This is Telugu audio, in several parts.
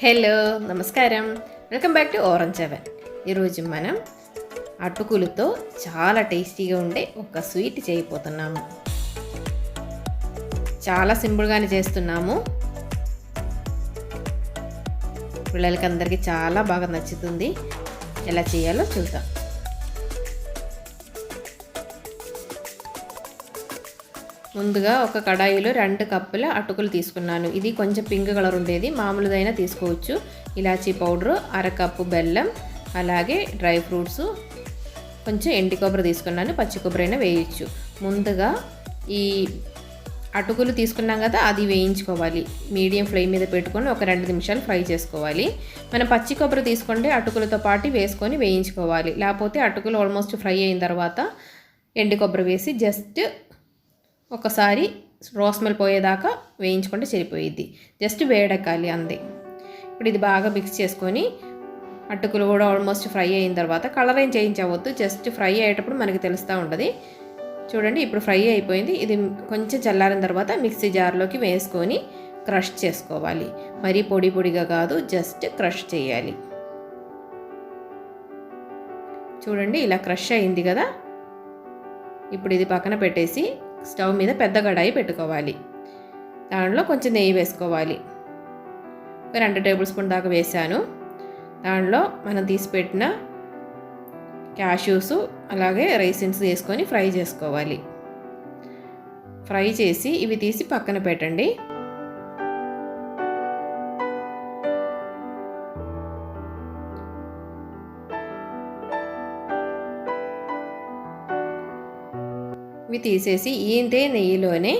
హలో నమస్కారం, welcome back to orange oven. ఈరోజు మనం అటుకులతో చాలా టేస్టీగా ఉండే ఒక స్వీట్ చేయబోతున్నాము. చాలా సింపుల్గానే చేస్తున్నాము. పిల్లలకి అందరికీ చాలా బాగా నచ్చుతుంది. ఎలా చేయాలో చూద్దాం. ముందుగా ఒక కడాయిలో 2 కప్పుల అటుకులు తీసుకున్నాను. ఇది కొంచెం పింక్ కలర్ ఉండేది, మామూలుదైనా తీసుకోవచ్చు. ఇలాచీ పౌడరు, 1/2 కప్పు బెల్లం, అలాగే డ్రై ఫ్రూట్స్, కొంచెం ఎండు కొబ్బరి తీసుకున్నాను. పచ్చి కొబ్బరి అయినా వేయచ్చు. ముందుగా ఈ అటుకులు తీసుకున్నాం కదా, అది వేయించుకోవాలి. మీడియం ఫ్లేమ్ మీద పెట్టుకొని ఒక 2 నిమిషాలు ఫ్రై చేసుకోవాలి. మనం పచ్చి కొబ్బరి తీసుకుంటే అటుకులతో పాటు వేసుకొని వేయించుకోవాలి. లేకపోతే అటుకులు ఆల్మోస్ట్ ఫ్రై అయిన తర్వాత ఎండు కొబ్బరి వేసి జస్ట్ ఒకసారి రోస్మెల్ పోయేదాకా వేయించుకుంటే సరిపోయిద్ది. జస్ట్ వేడెక్కాలి అంతే. ఇప్పుడు ఇది బాగా మిక్స్ చేసుకొని అటుకులు కూడా ఆల్మోస్ట్ ఫ్రై అయిన తర్వాత కలర్ ఏం చేంజ్ అవ్వద్దు, జస్ట్ ఫ్రై అయ్యేటప్పుడు మనకి తెలుస్తూ ఉంటుంది. చూడండి, ఇప్పుడు ఫ్రై అయిపోయింది. ఇది కొంచెం చల్లారిన తర్వాత మిక్సీ జార్లోకి వేసుకొని క్రష్ చేసుకోవాలి. మరీ పొడి పొడిగా కాదు, జస్ట్ క్రష్ చేయాలి. చూడండి, ఇలా క్రష్ అయింది కదా. ఇప్పుడు ఇది పక్కన పెట్టేసి స్టవ్ మీద పెద్ద కడాయి పెట్టుకోవాలి. దాంట్లో కొంచెం నెయ్యి వేసుకోవాలి. 2 టేబుల్ స్పూన్ దాకా వేసాను. దాంట్లో మనం తీసి పెట్టిన క్యాష్యూస్ అలాగే రైసిన్స్ వేసుకొని ఫ్రై చేసుకోవాలి. ఫ్రై చేసి ఇవి తీసి పక్కన పెట్టండి. ఇవి తీసేసి ఇంతే నెయ్యిలోనే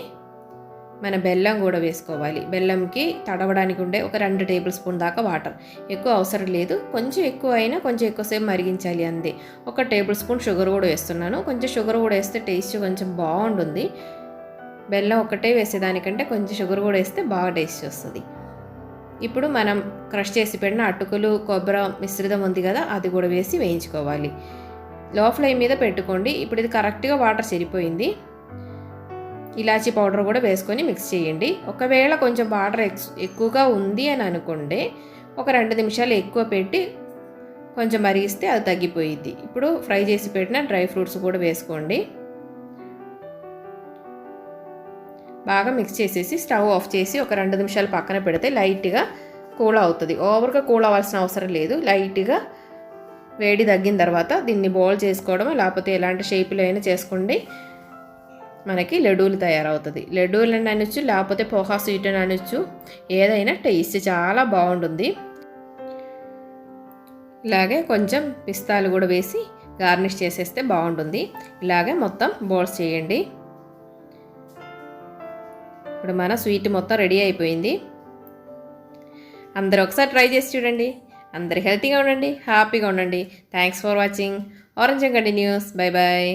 మన బెల్లం కూడా వేసుకోవాలి. బెల్లంకి తడవడానికి ఉండే ఒక 2 టేబుల్ స్పూన్ దాకా వాటర్, ఎక్కువ అవసరం లేదు. కొంచెం ఎక్కువ అయినా కొంచెం ఎక్కువసేపు మరిగించాలి అంతే. 1 టేబుల్ స్పూన్ షుగర్ కూడా వేస్తున్నాను. కొంచెం షుగర్ కూడా వేస్తే టేస్ట్ కొంచెం బాగుంటుంది. బెల్లం ఒకటే వేసేదానికంటే కొంచెం షుగర్ కూడా వేస్తే బాగా టేస్ట్ వస్తుంది. ఇప్పుడు మనం క్రష్ చేసి పెట్టిన అటుకులు కొబ్బరి మిశ్రితం ఉంది కదా, అది కూడా వేసి వేయించుకోవాలి. లో ఫ్లేమ్ మీద పెట్టుకోండి. ఇప్పుడు ఇది కరెక్ట్గా వాటర్ సరిపోయింది. ఇలాచీ పౌడర్ కూడా వేసుకొని మిక్స్ చేయండి. ఒకవేళ కొంచెం వాటర్ ఎక్కువగా ఉంది అని అనుకోండి, ఒక 2 నిమిషాలు ఎక్కువ పెట్టి కొంచెం మరిగిస్తే అది తగ్గిపోయిద్ది. ఇప్పుడు ఫ్రై చేసి పెట్టిన డ్రై ఫ్రూట్స్ కూడా వేసుకోండి. బాగా మిక్స్ చేసేసి స్టవ్ ఆఫ్ చేసి ఒక 2 నిమిషాలు పక్కన పెడితే లైట్గా కూల్ అవుతుంది. ఓవర్గా కూల్ అవ్వాల్సిన అవసరం లేదు. లైట్గా వేడి తగ్గిన తర్వాత దీన్ని బౌల్ చేసుకోవడం, లేకపోతే ఎలాంటి షేపులో అయినా చేసుకోండి. మనకి లడ్డూలు తయారవుతుంది. లడ్డూలు అని అనొచ్చు, లేకపోతే పోహా స్వీట్ అని అనొచ్చు. ఏదైనా టేస్ట్ చాలా బాగుంటుంది. ఇలాగే కొంచెం పిస్తాలు కూడా వేసి గార్నిష్ చేసేస్తే బాగుంటుంది. ఇలాగే మొత్తం బౌల్స్ చేయండి. ఇప్పుడు మన స్వీట్ మొత్తం రెడీ అయిపోయింది. అందరూ ఒకసారి ట్రై చేసి చూడండి. అందరు హెల్తీగా ఉండండి, హ్యాపీగా ఉండండి. Thanks for watching. Orange continues. Bye bye.